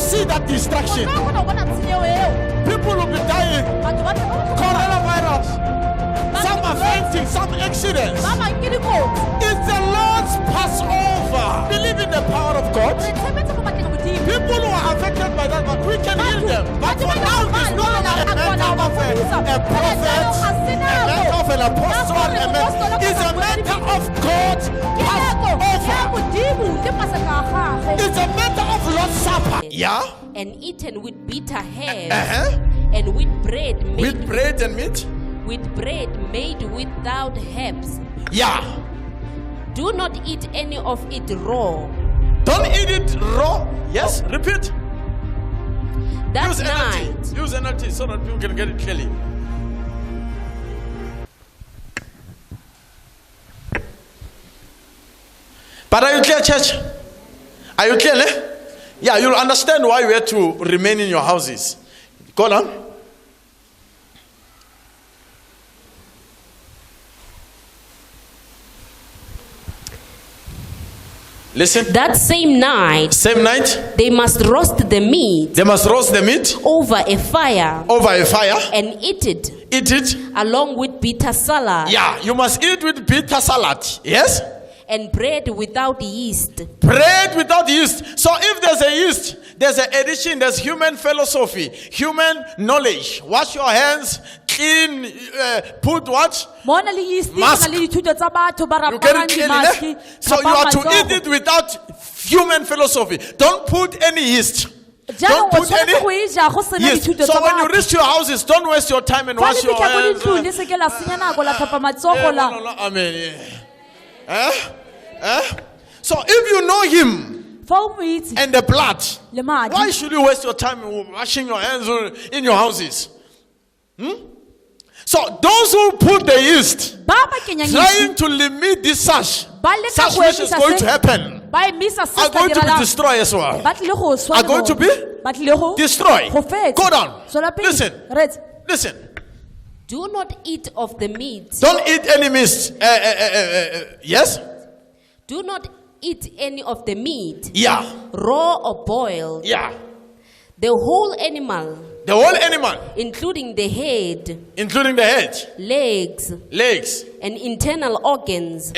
see that destruction. People will be dying. Coronavirus. Some are fainting, some accidents. It's the Lord's Passover. Believe in the power of God. People who are affected by that, but we can heal them. But for now, it's no longer a matter of a prophet, a matter of an apostle, it's a matter of God Passover. It's a matter of Lord's Supper. Yeah? And eaten with bitter herbs and with bread made with bread and meat? With bread made without herbs. Yeah. Do not eat any of it raw. Don't eat it raw. Yes, repeat. That Use night. NLT. Use NLT so that people can get it clearly. But are you clear, church? Are you clear? Eh? Yeah, you'll understand why we had to remain in your houses. Go on. Listen. That same night. Same night. They must roast the meat. They must roast the meat. Over a fire. Over a fire. And eat it. Eat it. Along with bitter salad. Yeah, you must eat with bitter salad. Yes. And bread without yeast. Bread without yeast. So if there's a yeast, there's an addition, there's human philosophy, human knowledge. Wash your hands, clean, put what? Mask. You get it clearly, so you are to eat it without human philosophy. Don't put any yeast. Don't put any yeast. So when you reach your houses, don't waste your time and wash your hands. Amen. So if you know him and the blood, why should you waste your time washing your hands in your houses? So those who put the yeast, trying to limit this such which is going to happen, are going to be destroyed as well. Are going to be destroyed. Go down. Listen. Do not eat of the meat. Don't eat any meat. Yes? Do not eat any of the meat. Yeah. Raw or boiled. Yeah. The whole animal. The whole animal. Including the head. Including the head. Legs. And internal organs.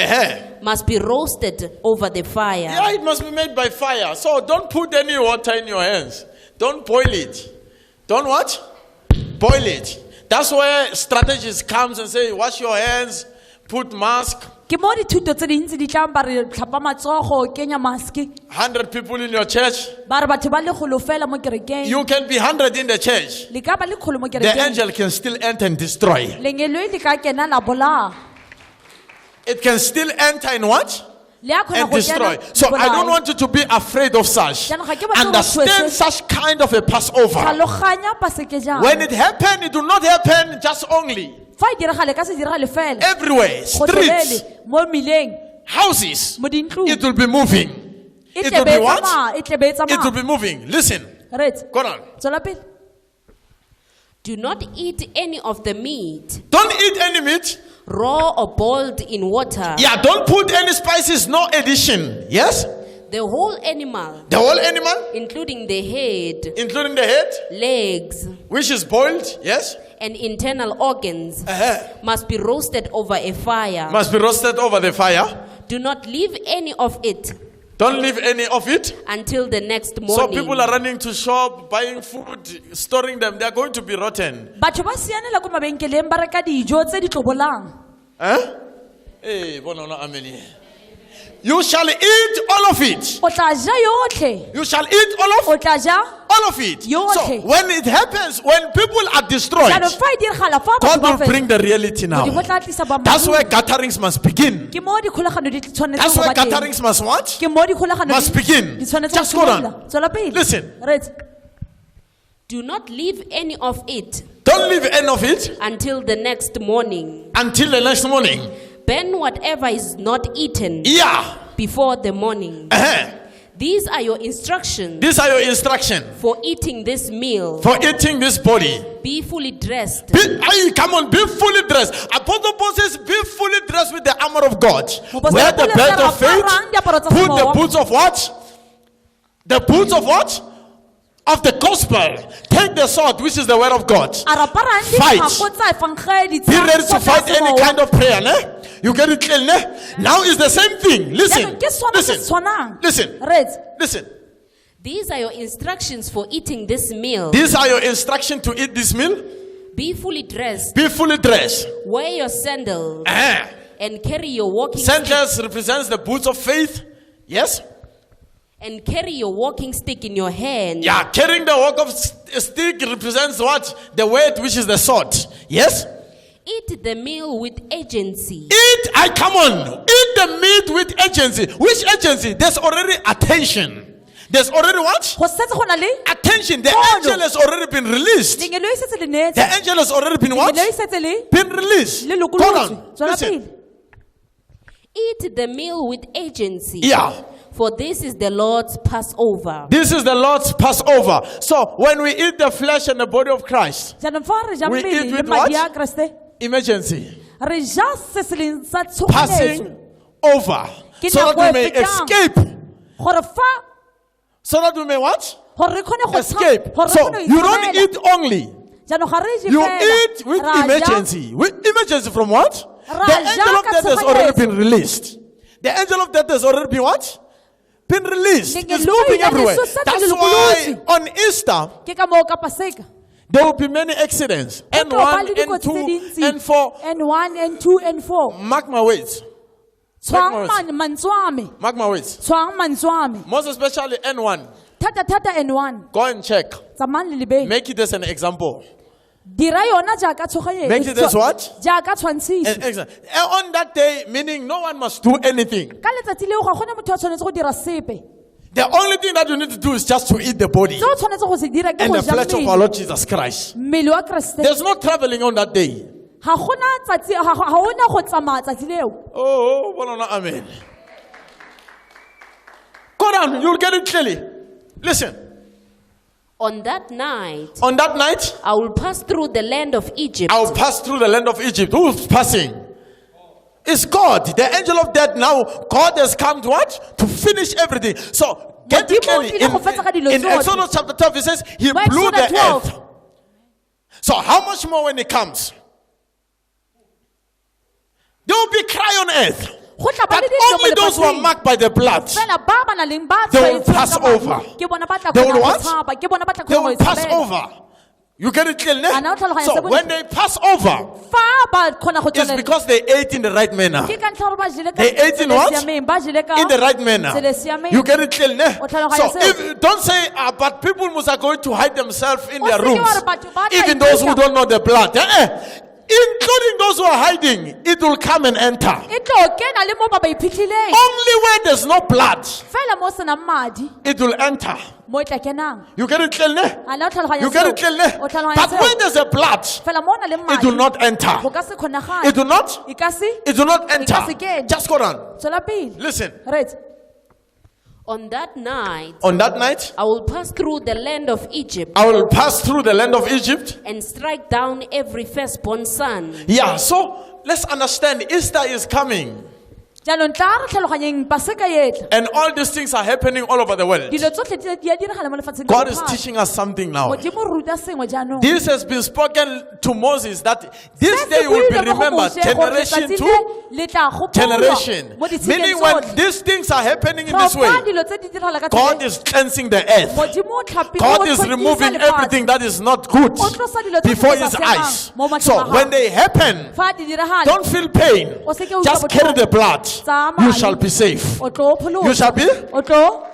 Must be roasted over the fire. Yeah, it must be made by fire. So don't put any water in your hands. Don't boil it. Don't what? Boil it. That's where strategists comes and say, wash your hands, put mask. 100 people in your church. You can be 100 in the church. The angel can still enter and destroy. It can still enter and what? And destroy. So I don't want you to be afraid of such. Understand such kind of a Passover. When it happens, it will not happen just only. Everywhere, streets, houses, it will be moving. It will be what? It will be moving. Listen. Go on. Do not eat any of the meat. Don't eat any meat. Raw or boiled in water. Yeah, don't put any spices, no addition. Yes? The whole animal. The whole animal? Including the head. Including the head? Legs. Which is boiled, yes? And internal organs. Must be roasted over a fire. Must be roasted over the fire. Do not leave any of it. Don't leave any of it until the next morning. So people are running to shop, buying food, storing them. They are going to be rotten. You shall eat all of it. You shall eat all of it. So when it happens, when people are destroyed, God will bring the reality now. That's where gatherings must begin. That's where gatherings must what? Must begin. Just go on. Listen. Do not leave any of it. Don't leave any of it until the next morning. Until the next morning. Burn whatever is not eaten. Yeah. Before the morning. These are your instructions. These are your instructions for eating this meal. For eating this body. Be fully dressed. Come on, be fully dressed. Apostle Paul says, be fully dressed with the armor of God. Wear the belt of faith. Put the boots of what? The boots of what? of the gospel. Take the sword, which is the word of God. Fight. Be ready to fight any kind of prayer. Ne? You get it clear? Ne? Now it's the same thing. Listen. Listen. These are your instructions for eating this meal. These are your instructions to eat this meal. Be fully dressed. Be fully dressed. Wear your sandals. And carry your walking Sandals stick. represents the boots of faith. Yes. And carry your walking stick in your hand. Yeah, carrying the walk of stick represents what? The word, which is the sword. Yes. Eat the meal with agency. Come on. Eat the meat with agency. Which agency? There's already attention. There's already what? Attention. The angel has already been released. The angel has already been what? Been released. Hold on. Listen. Eat the meal with agency. Yeah. For this is the Lord's Passover. This is the Lord's Passover. So when we eat the flesh and the body of Christ, we eat with what? Emergency. Passing over. So that we may escape. So that we may what? Escape. So you don't eat only. You eat with emergency. With emergency from what? The angel of death has already been released. The angel of death has already been what? Been released. It's moving everywhere. That's why on Easter, there will be many accidents. N1, N2, N4. N1, N2, N4. Mark my words. Mark my words. Most especially N1. N1. Go and check. Make it as an example. Make it as what? An example. On that day, meaning no one must do anything. The only thing that you need to do is just to eat the body and the flesh of our Lord Jesus Christ. There's no traveling on that day. Oh, amen. Go on, you'll get it clearly. Listen. On that night, I will pass through the land of Egypt. I will pass through the land of Egypt. Who's passing? It's God, the angel of death. Now, God has come to what? To finish everything. So, get it clearly. In Exodus chapter 12, it says, He blew the earth. So, how much more when He comes? There will be cry on earth. But only those who are marked by the blood, they will pass over. They will what? They will pass over. You get it clear? So when they pass over, it's because they ate in the right manner. They ate in what? In the right manner. You get it clear? So don't say, but people must are going to hide themselves in their rooms. Even those who don't know the blood. Including those who are hiding, it will come and enter. Only where there's no blood, it will enter. You get it clear? You get it clear? But when there's a blood, it will not enter. It will not? It will not enter. Just go on. Listen. On that night, I will pass through the land of Egypt. I will pass through the land of Egypt and strike down every firstborn son. Yeah, so let's understand Easter is coming. And all these things are happening all over the world. God is teaching us something now. This has been spoken to Moses that this day will be remembered generation to generation. Meaning when these things are happening in this way, God is cleansing the earth. God is removing everything that is not good before His eyes. So when they happen, don't feel pain. Just carry the blood. You shall be safe. You shall be?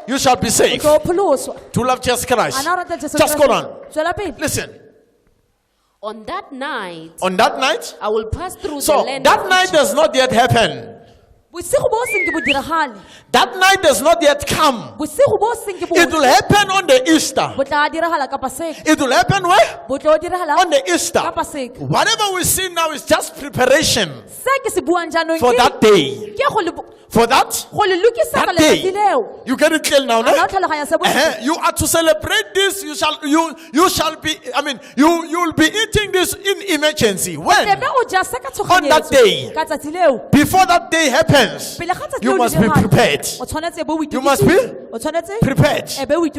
You shall be safe. To love Jesus Christ. Just go on. Listen. On that night, I will pass through the land. That night does not yet happen. That night does not yet come. It will happen on the Easter. It will happen where? On the Easter. Whatever we see now is just preparation for that day. For that day. You get it clear now, no? You are to celebrate this. You shall be, you will be eating this in emergency. When? On that day. Before that day happens, you must be prepared. You must be prepared.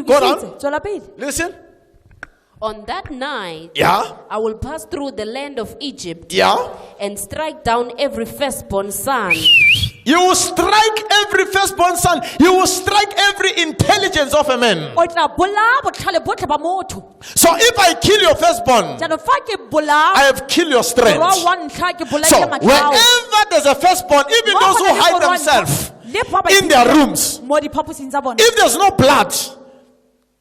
Go on. Listen. On that night, Yeah. I will pass through the land of Egypt Yeah. and strike down every firstborn son. You will strike every firstborn son. You will strike every intelligence of a man. O tla bolaya botlhale botlhe ba motho. So if I kill your firstborn, Jaanong fa ke bolaya I have killed your strength. morwa wa ntlha ke So bolaile matla ao. wherever there's a firstborn, even Mo those go who na le hide morwa wa themselves ntlha, le ba ba in their itseng rooms, mo diphaposing tsa bona. if there's no blood,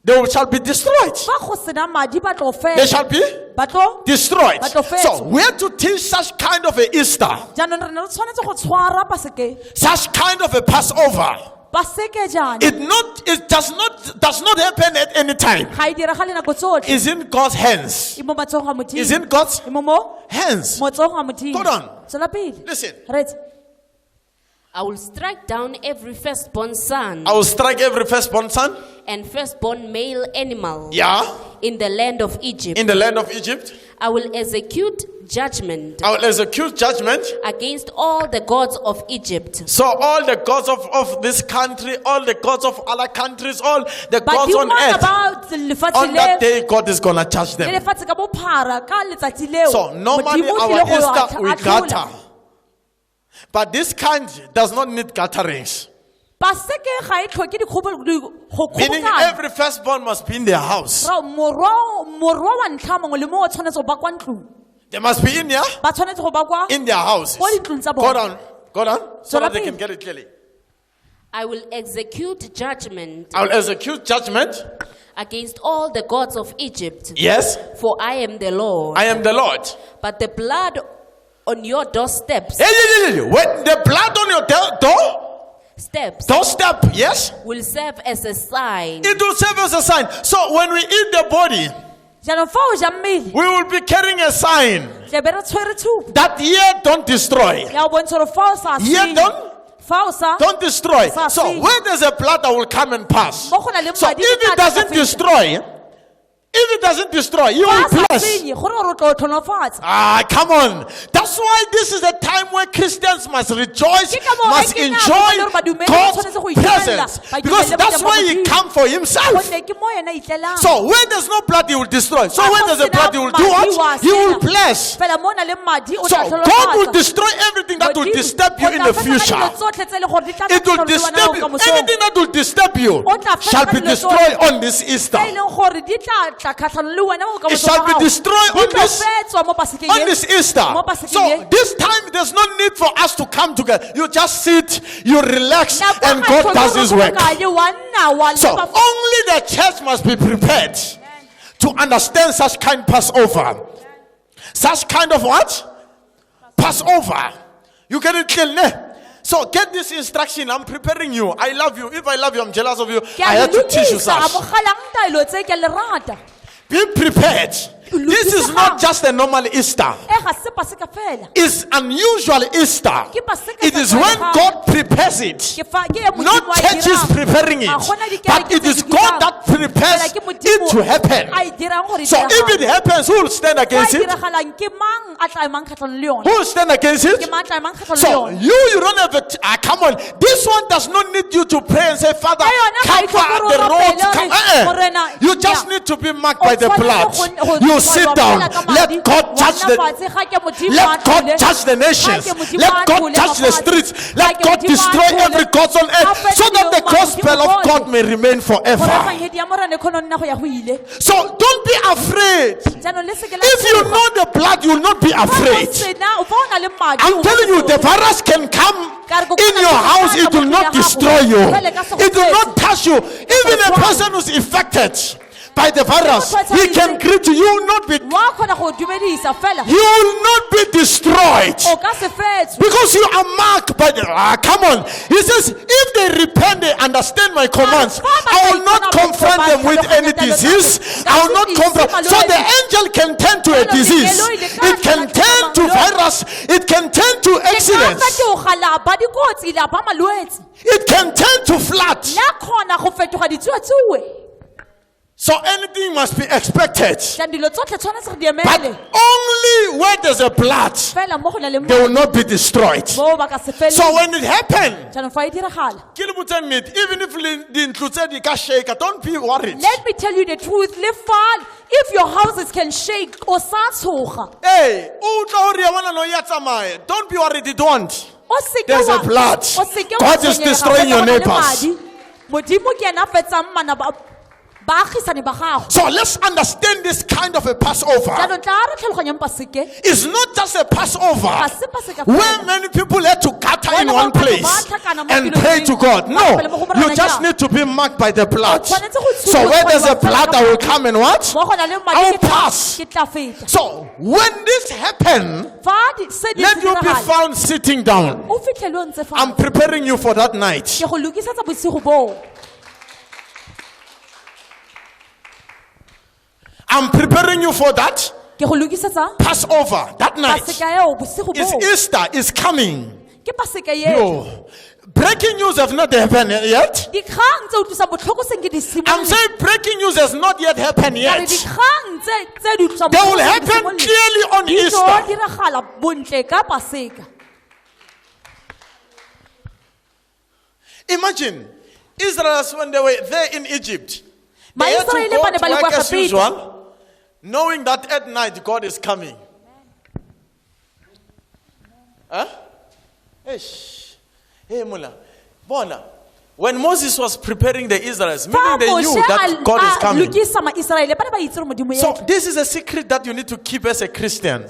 they shall be destroyed. Fa go sena madi ba tlo They fela. shall be Ba tlo destroyed. But offense. So we have to teach such kind of a Easter, jaanong re ne re tshwanetse go tshwara ba seke. such kind of a Passover. Ba seke jaana. It does not happen at any time. Ga e diragale nako tsotlhe. It's in God's hands. E mo matsogong a Modimo. It's in God's E mo mo hands. matsogong a Modimo. Hold on. Tswela pele. Listen. Right. I will strike down every firstborn son I will strike every firstborn son. and firstborn male animal Yeah. in the land of Egypt. In the land of Egypt. I will execute judgment I will execute judgment. against all the gods of Egypt. So all the gods of this country, all the gods of other countries, all the But gods you on want earth, about lefatshe on that le day God is going to judge le them. lefatshe ka bophara ka letsatsi leo. So normally Modimo o our tlile go Easter we atlhola. gather. But this country does not need gatherings. Paseke ga e tlhoke go Meaning kgobokana. every firstborn must be in their house. Morwa wa ntlha mongwe le mongwe o tshwanetse go ba kwa ntlong. They must be in there, Ba tshwanetse go ba kwa in their houses. mo dintlong tsa Go bona. down, go down, so that they Tswela can pele. get it clearly. I will execute judgment I will execute judgment. against all the gods of Egypt, Yes, for I am the Lord. I am the Lord. But the blood on your doorsteps When the blood on your doorstep, yes, will serve as a sign. it will serve as a sign. So when we eat the body, Jaanong fa o ja mmele, we will be carrying a sign tle be re tshwere thupo. that here don't destroy. Ya o bontsha gore fa o sa Here senye, fa o sa don't destroy. Sa So senye. when there's a blood that will come and pass. mo go na le So madi if it doesn't destroy, you will fa sa bless. senye gore o tlo tlhonofatsa. Ah, come on. That's why this is a time where Christians must rejoice, Ke ka moo must ge ke enjoy nagana gore badumedi ba God's tshwanetse go itumella, presence. ba Because itumelle that's modimo where He Modimo. come for Himself. Gonne ke mo yena a itlelang. So when there's no blood, He will destroy. So Fa when go there's a sena blood, He will do madi, wa what? He will sena. bless. Fela mo na le madi, o So tla God will tlholofatsa. destroy everything that will Modimo, disturb you o in tla the fetsa ka future. dilo tsotlhe tse e leng gore di tla It will kgatlhanong le wena disturb mo you. kamosong. Anything that will disturb you O tla fetsa shall ka be dilo destroyed tsotlhe on this Easter. tse e leng gore di tla kgatlhanong le wena mo It kamosong shall wa be gago. destroyed Di on tlo this fetswa mo pasekeng on e. this Easter. Mo pasekeng So e. this time there's no need for us to come together. You just sit, you relax, Nako and ga God tlhoke does His work. kgobokanye, wa nna, wa So leba- only the church must be prepared to understand such kind Passover. Such kind of what? Passover. You get it clearly? So get this instruction. I'm preparing you. I love you. If I love you, I'm jealous of you. Ke a I have to teach you le such. lokisa, amogelang taelo tse, ke a le rata. Be prepared. This is not just a normal Easter. E ga se paseka fela. It's unusual Easter. It is when God prepares it. Ke fa- ke e Modimo Not a e churches dirang. preparing it, Ga gona dikereke but it tse is di God dirang. that prepares Fela ke it Modimo to happen. a e dirang gore e So if it diragale. happens, who will stand Fa e against it? diragalang, ke mang a tla emang kgatlhanong le yona? Who will stand against Ke it? mang a tla emang kgatlhanong le So yona? you don't have a come on. This one does not need you to pray and say, Father, Ke yona ga e cover tlhoke the gore o roads. rapele Come. gore, Morena, You just yeah. need to be marked O by the tshwanetse blood. go- You go- sit go down. rapela ka Let madi, God wa touch nna the. fatshe, ga ke Modimo Let a God tlole. touch the nations. Ga ke Modimo Let a God tlole touch the mafatshe. streets. Ga Let ke God Modimo a destroy tlole. every God on earth Gape so that the dilo gospel Modimo of God may remain Gore forever. kganyedi ya Morena e kgone go nna go ya go ile. So don't be afraid. Jaanong le seke la If you tshoga. know the blood, you will not be Fa o afraid. sena- fa o na le madi, I'm o telling you, the ka se virus can come Ka re go in kana your le house, bokana it will mo not pele ga destroy gago. you. Jwale ka se go It will tswetse. not touch you. Even a tshware. person who's infected by the virus, Ka se he go can tshware. greet you. You will not be. Wa kgona go dumedisa fela. You will not be destroyed. O ka se fetswe. Because you are marked by the. Come on. He says, if they repent, they understand my commands. I will not confront them with any disease. I will not confront. So the angel can turn to a disease. It can turn to virus. It can turn to Ke ka accidents. fetoga la ba dikotsi, la ba malwetse. It can turn to flood. La kgona go fetoga ditsuatsue. So anything must be expected. But Only where there's a blood, they will not be destroyed. So when it happened, even if the included shake, don't be worried. let me tell you the truth. If your houses can shake, Hey, don't be worried, it won't. There's a blood. God is destroying your neighbors. So let's understand this kind of a Passover. It's not just a Passover where many people had to gather in one place and pray to God. No, you just need to be marked by the blood. So where there's a blood, I will come and what? I will pass. So when this happens, let you be found sitting down. I'm preparing you for that night. I'm preparing you for that Passover, that night. It's Easter, is coming. Yo, breaking news have not happened yet. I'm saying breaking news has not yet happened yet. They will happen clearly on Easter. Imagine Israelites when they were there in Egypt. They had to go to work as usual, knowing that at night God is coming. Huh? Hey, Mula. Bona. When Moses was preparing the Israelites, meaning they knew that God is coming. So this is a secret that you need to keep as a Christian.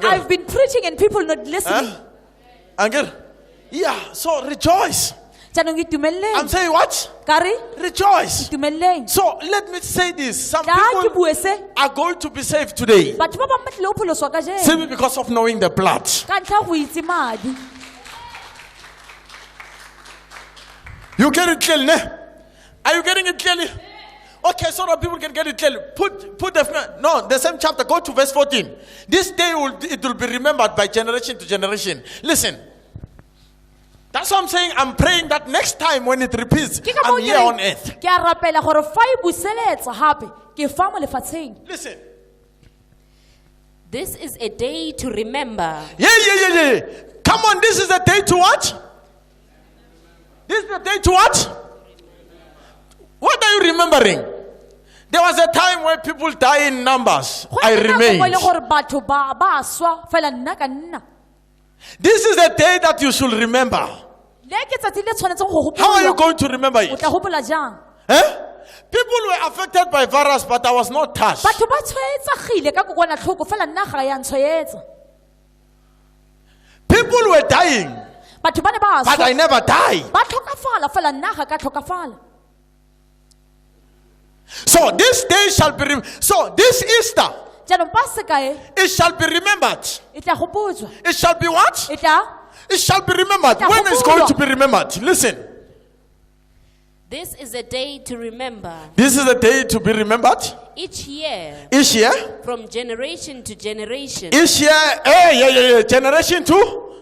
I've been preaching and people not listening. Yeah, so rejoice. I'm saying what? Rejoice. So let me say this. Some people are going to be saved today simply because of knowing the blood. You get it clearly? Are you getting it clearly? Okay, so that people can get it clearly. Put the same chapter. Go to verse 14. This day it will be remembered by generation to generation. Listen. That's what I'm saying. I'm praying that next time when it repeats, I'm here on earth. Listen. This is a day to remember. Yeah. Come on, this is a day to what? This is a day to what? What are you remembering? There was a time where people die in numbers. I remain. This is a day that you should remember. How are you going to remember it? People were affected by virus, but I was not touched. People were dying, but I never died. So this day shall be so this Easter, it shall be remembered. It shall be what? It shall be remembered. When is going to be remembered? Listen. This is a day to remember. This is a day to be remembered. Each year. Each year. From generation to generation. Each year. Generation to?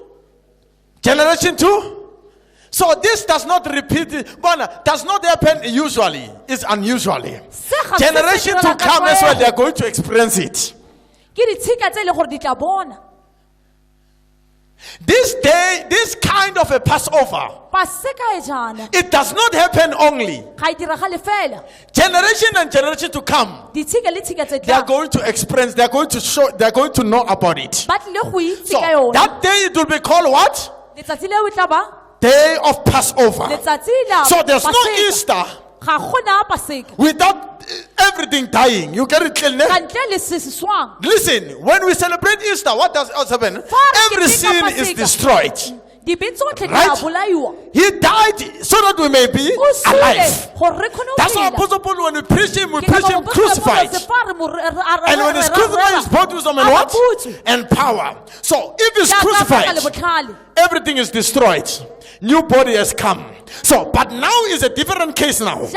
Generation to? So this does not repeat it. Does not happen usually. It's unusually. Generation to come, that's why they are going to experience it. This day, this kind of a Passover, it does not happen only. Generation and generation to come, they are going to experience, they are going to show, they are going to know about it. So that day it will be called what? Day of Passover. So there's no Easter without everything dying. You get it clearly? Listen, when we celebrate Easter, what does happen? Every sin is destroyed. Right? He died so that we may be alive. That's why Apostle Paul, when we preach him crucified. And when he's crucified, he's brought wisdom and what? And power. So if he's crucified, everything is destroyed. New body has come. So, but now is a different case now. He's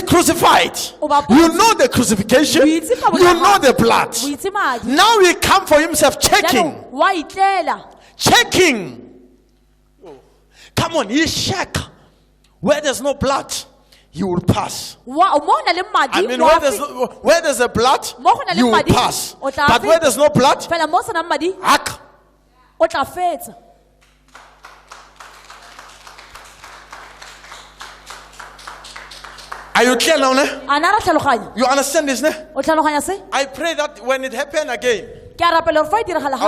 crucified. You know the crucifixion. You know the blood. Now he come for himself checking. Come on, his shack. Where there's no blood, you will pass. I mean, where there's a blood, you will pass. But where there's no blood, hack. Are you clear now? Ne? You understand this? Ne? I pray that when it happens again, I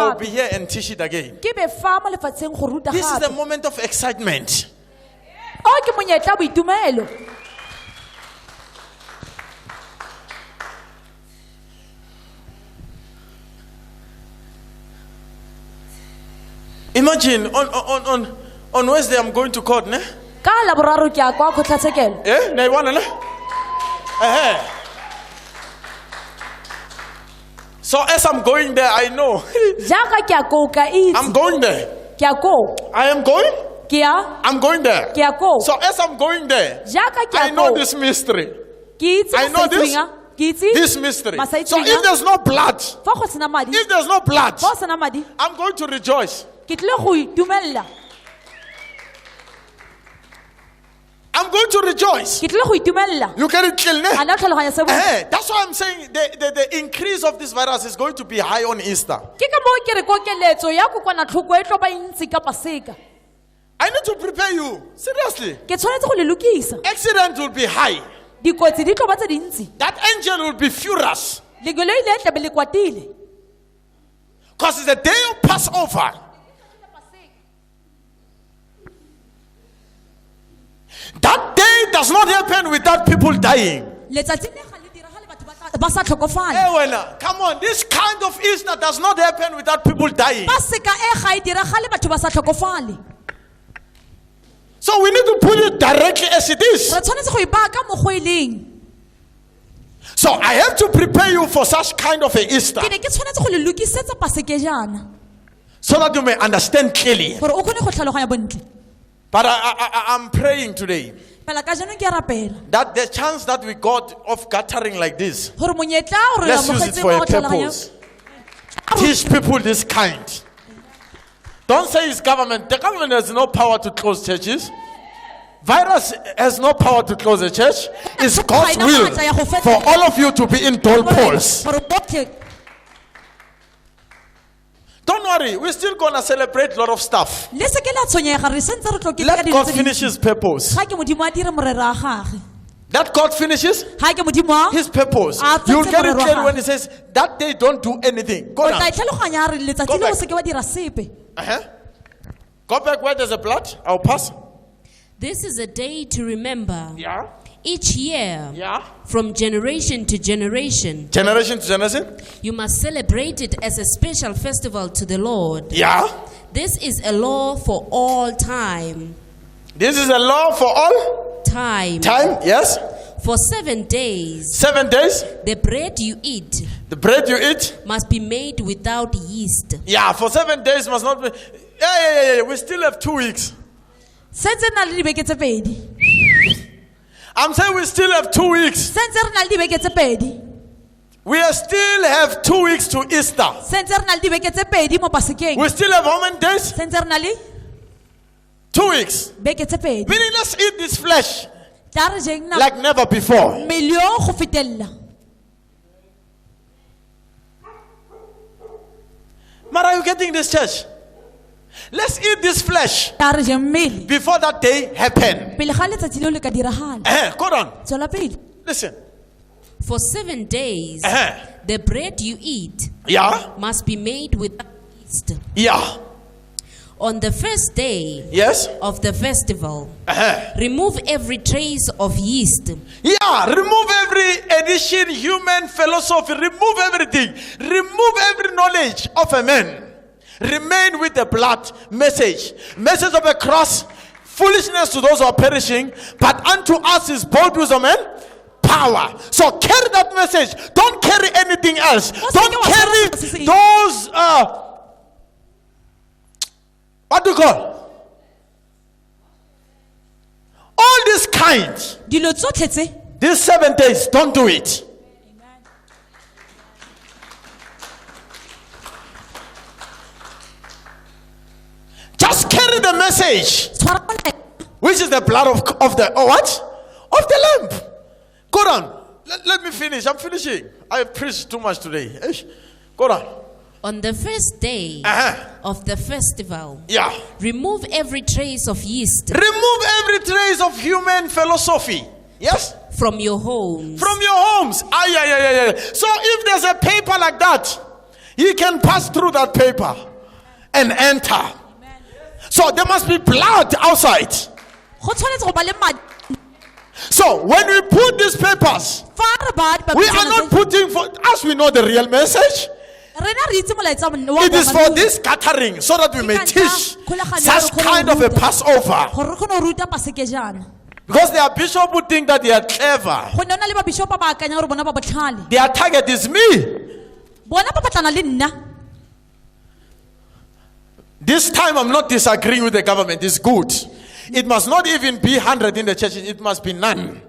will be here and teach it again. This is the moment of excitement. Imagine on Wednesday I'm going to court, ne? So as I'm going there, I know. I'm going there. I am going. I'm going there. So as I'm going there, I know this mystery. I know this mystery. So if there's no blood, I'm going to rejoice. I'm going to rejoice. You get it, kill ne? That's why I'm saying the increase of this virus is going to be high on Easter. I need to prepare you. Seriously. Accident will be high. That angel will be furious. Because it's the day of Passover. That day does not happen without people dying. Come on, this kind of Easter does not happen without people dying. So we need to put it directly as it is. So I have to prepare you for such kind of a Easter, so that you may understand clearly. But I'm praying today that the chance that we got of gathering like this, let's use it for a purpose. Teach people this kind. Don't say it's government. The government has no power to close churches. Virus has no power to close a church. It's God's will for all of you to be in dull poles. Don't worry, we're still going to celebrate a lot of stuff. Let God finish His purpose. That God finishes His purpose. You'll get it clear when He says, that day don't do anything. Go down. Go back where there's a blood. I'll pass. This is a day to remember. Yeah. Each year, yeah, from generation to generation, you must celebrate it as a special festival to the Lord. Yeah. This is a law for all time. This is a law for all time. Time, yes. For 7 days. 7 days. The bread you eat. The bread you eat must be made without yeast. Yeah, for 7 days must not be. Yeah. We still have 2 weeks. I'm saying we still have 2 weeks. We still have 2 weeks to Easter. We still have how many days? 2 weeks. Meaning let's eat this flesh like never before. But are you getting this, church? Let's eat this flesh before that day happen. Go on. Listen. For 7 days, the bread you eat must be made without yeast. Yeah. On the first day of the festival, remove every trace of yeast. Yeah, remove every addition, human philosophy, remove everything. Remove every knowledge of a man. Remain with the blood message of a cross, foolishness to those who are perishing, but unto us is bold wisdom and power. So carry that message. Don't carry anything else. Don't carry those what do you call? All this kind. These 7 days, don't do it. Just carry Carry the message, which is the blood of the what? Of the lamb. Go down. Let me finish. I'm finishing. I preached too much today. Go down. On the first day of the festival, remove every trace of yeast. Remove every trace of human philosophy. Yes? From your homes. From your homes. So if there's a paper like that, he can pass through that paper and enter. So there must be blood outside. So when we put these papers, we are not putting for us. We know the real message. It is for this gathering so that we may teach such kind of a Passover. Because there are bishops who think that they are clever. Their target is me. This time I'm not disagreeing with the government. It's good. It must not even be 100 in the church. It must be none.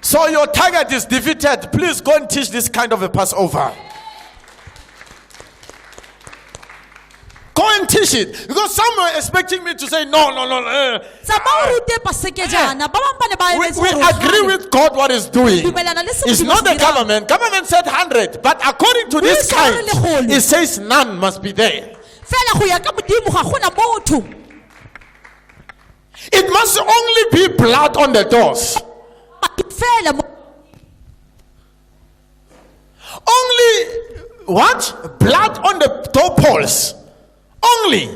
So your target is defeated. Please go and teach this kind of a Passover. Go and teach it. Because some are expecting me to say, no. We agree with God what is doing. It's not the government. Government said 100. But according to this kind, it says none must be there. It must only be blood on the doors. Only what? Blood on the doorposts. Only.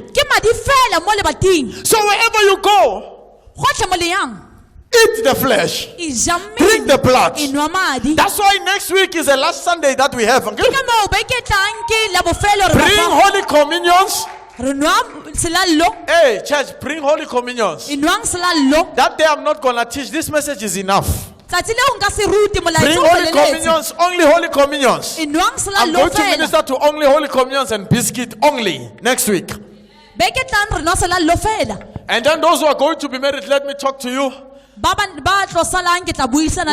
So wherever you go, eat the flesh, drink the blood. That's why next week is the last Sunday that we have. Okay? Bring holy communions. Hey, church, bring holy communions. That day I'm not going to teach. This message is enough. Bring holy communions, only holy communions. I'm going to minister to only holy communions and biscuit only next week. And then those who are going to be married, let me talk to you. We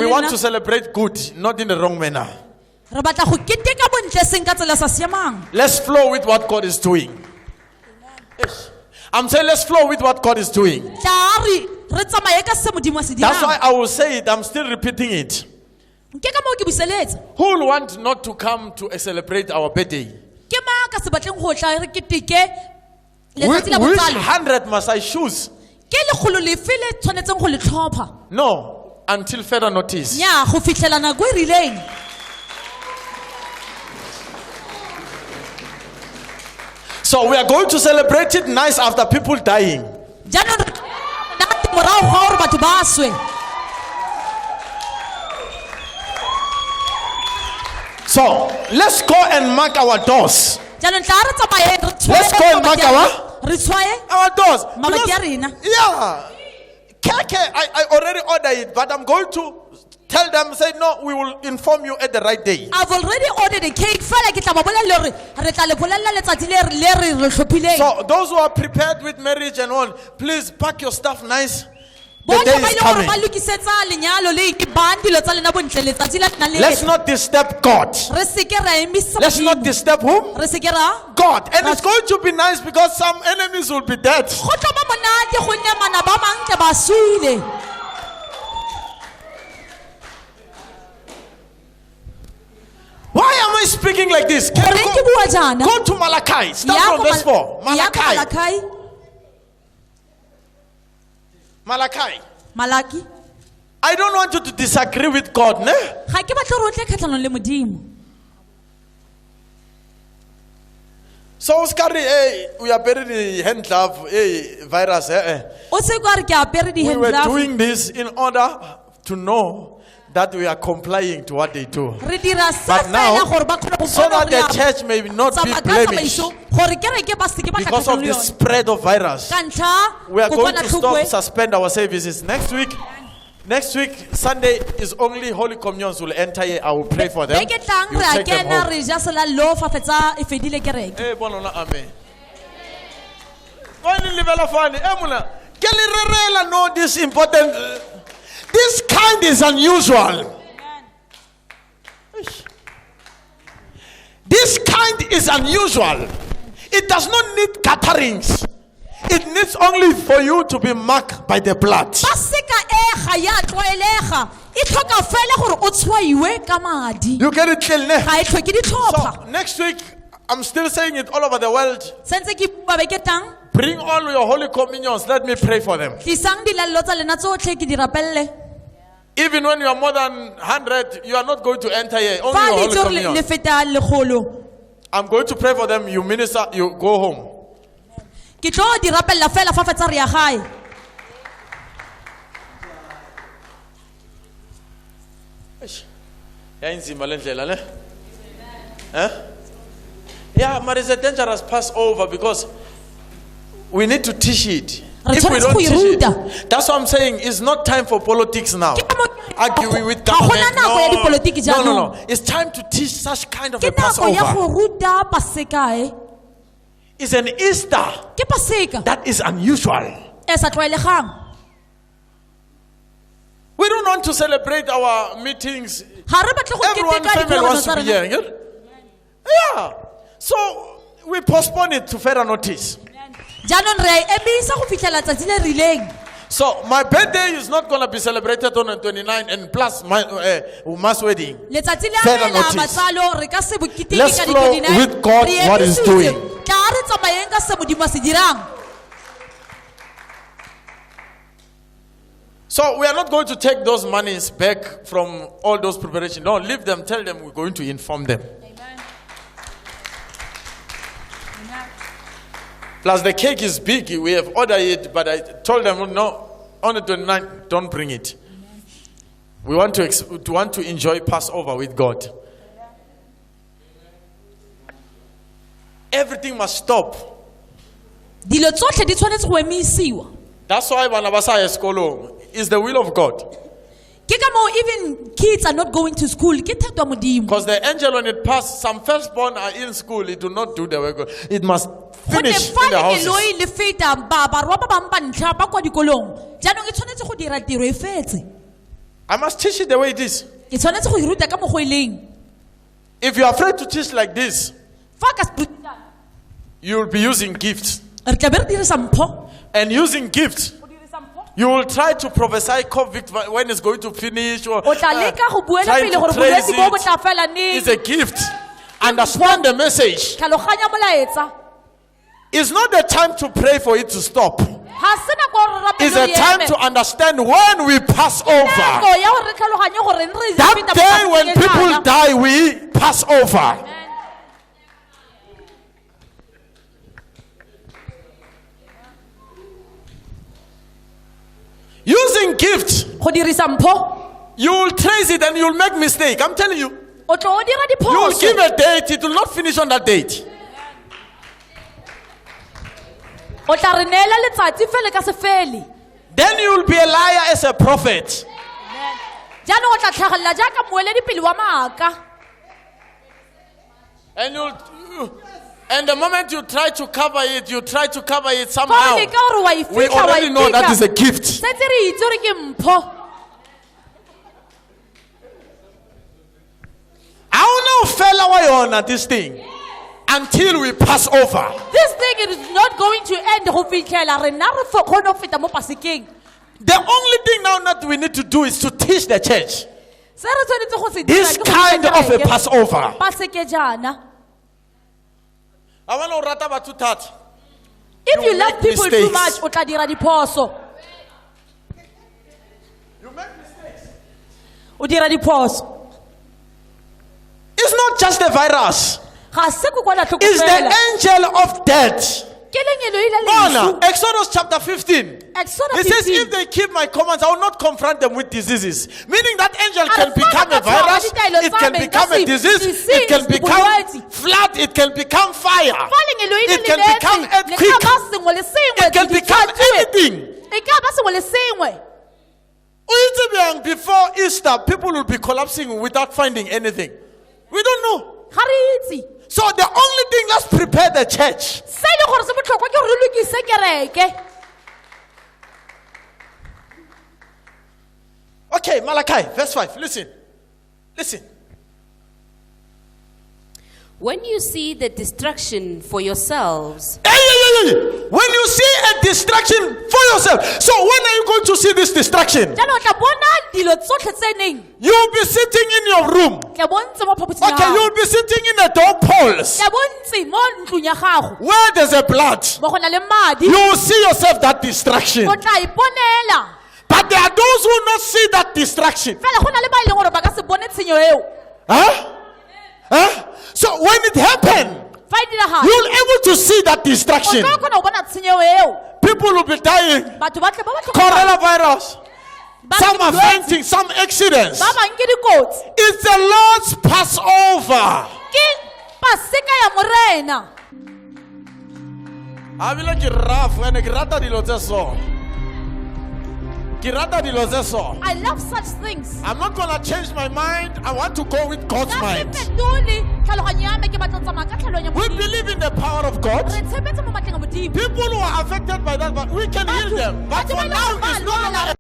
want to celebrate good, not in the wrong manner. Let's flow with what God is doing. I'm saying let's flow with what God is doing. That's why I will say it. I'm still repeating it. Who will want not to come to celebrate our birthday? Which 100 must I choose? No, until further notice. So we are going to celebrate it nice after people dying. So let's go and mark our doors. Let's go and mark our doors. Yeah. I already ordered it, but I'm going to tell them, say, no, we will inform you at the right day. I've already ordered a cake. So those who are prepared with marriage and all, please pack your stuff nice. The day is coming. Let's not disturb God. Let's not disturb whom? God. And it's going to be nice because some enemies will be dead. Why am I speaking like this? Go to Malachi. Start from verse 4. Malachi. I don't want you to disagree with God. Ne? So, Oscar, we are buried in hand glove virus. We were doing this in order to know that we are complying to what they do. But now, so that the church may not be blemished because of the spread of virus, we are going to suspend our services. Next week, Sunday is only Holy Communions will enter here. I will pray for them. You take them home. Know this important. This kind is unusual. kind is unusual. It does not need gatherings. It needs only for you to be marked by the blood. Paseka ga ya tlwaelega. E tlhoka fela gore o tshwaiwe ka madi. You get it clear? Ga e tlhoke ditlhopha. So next week, I'm still saying it all over the world. Sentse ke bua beke tang. Bring all your holy communions. Let me pray for them. Tlisang dilallo tsa lena tsotlhe ke di rapelle. Even when you are more than 100, you are not going to enter here. Only Fa your le holy tso communion. le feta legolo. I'm going to pray for them. You minister, you go home. Ke tlo di rapella fela fa fetsa re ya gae. Yeah, but it's a dangerous Passover because we need to teach it. If we tshwanetse don't go e teach ruta. it, that's what I'm saying. It's not time for politics now. Arguing with Ga gona government. nako ya dipolotiki No, no, jaanong. no. It's time to teach such kind of Ke a nako ya Passover. go ruta paseka e. It's an Easter Ke paseka that is unusual. e sa tlwaelegang. We don't want to celebrate our meetings. Ga re batle go Everyone keteka family dikologano wants tsa to be rena. here. Yeah. So we postpone it to further notice. Jaanong re a emisa go fitlhela tsatsi le rileng. So my birthday is not going to be celebrated on the 29th and plus my mass wedding. Letsatsi le Further a notice. matsalo re ka se bokitiki Let's ka flow di-29. with God Re what He's emisitse. doing. Tla re tsamayeng ka se Modimo a se dirang. So we are not going to take those monies back from all those preparations. No, leave them. Tell them we're going to inform them. Plus the cake is big. We have ordered it, but I told them no. On the 29th, don't bring it. We want to enjoy Passover with God. Everything must stop. Dilo tsotlhe di tshwanetse go emisiwa. That's why bana ba sa ya sekolong is the will of God. Ke ka moo even kids are not going to school. Ke thetwa Modimo. Because the angel when it passed, some firstborn are in school. It do not do the work. It must finish in the houses. Eloi le feta ba barwa ba bang ba ntlha ba kwa dikolong. Jaanong e tshwanetse go dira tiro e fetse. I must teach it the way it is. Ke tshwanetse go e ruta ka mokgwa e leng. If you are afraid to teach like this, Fa ka se ruta. you will be using gifts. Re tla be re dirisa mpho. And using gifts, you will try to prophesy COVID when it's going to finish or O tla leka go buela try pele to gore trace bolwetse bo bo it. tla fela neng. It's a gift. Understand the message. Tlhaloganya molaetsa. It's not the time to pray for it to stop. Ga se nako ya gore It's a time to understand when we pass over. nako ya gore re tlhaloganye gore re That feta day mo when pakeng e people jana. die, we pass over. Using gifts, Go dirisa mpho. you will trace it and you will make mistake. I'm telling you. O tlo o dira You will give diphoso. a date, it will not finish on that date. O tla re neela letsatsi fele ka se fele. Then you will be a liar as a prophet. Jaanong o tla tlhagelela jaaka moeledipele wa maaka. And the moment you try to cover it Fa somehow. o leka gore wa e We fitlha, wa already e know that is a fitlha. gift. Setse re itse gore ke mpho. I don't know fella why on this thing until we pass over. This thing is not going to end go fitlhela rena re kgone go feta mo pasekeng. The only thing now that we need to do is to teach the church Se re tshwanetse go se dira this ke go kind ruta of a kereke. Passover. Paseke jana. I want to rata batho thata. If You you love make people too mistakes. much, o tla dira diphoso. You make mistakes. O dira diphoso. It's not just a virus. Ga se go kwala tlhoko It's fela. the angel of death. Ke leng Eloi la Bona, lesu. Exodus chapter 15. Exodus It says, 15. if they keep my commands, I will not confront them with diseases. Meaning that angel Ara can become fana a ka tshwara virus, ditaelo it tsa can me, become nka a se- disease, se- it can se- become bolwetse. flood, it can become fire, Fa leng Eloi le it can lebetse, become le ka earthquake, ba sengwe le sengwe it can di become tshwatsuwe. anything. E ka ba sengwe le sengwe. O itse bjang, before Easter, people will be collapsing without finding anything. We don't know. Ga re itse. So the only thing, let's prepare the church. Se le gore se botlhokwa ke gore re lokise kereke. Okay, Malachi, verse 5. Listen. When you see the distraction for yourselves, when you see a distraction for yourself, so when are you going to see this distraction? You'll be sitting in your room. Okay, you'll be sitting in the door poles where there's a blood. You will see yourself that distraction. But there are those who will not see that distraction. So when it happened, you'll able to see that distraction. People will be dying. Coronavirus. Some are fainting, some accidents. It's the Lord's Passover. I love such things. I'm not going to change my mind. I want to go with God's mind. We believe in the power of God. People who are affected by that, but we can heal them. But for now, it's no longer a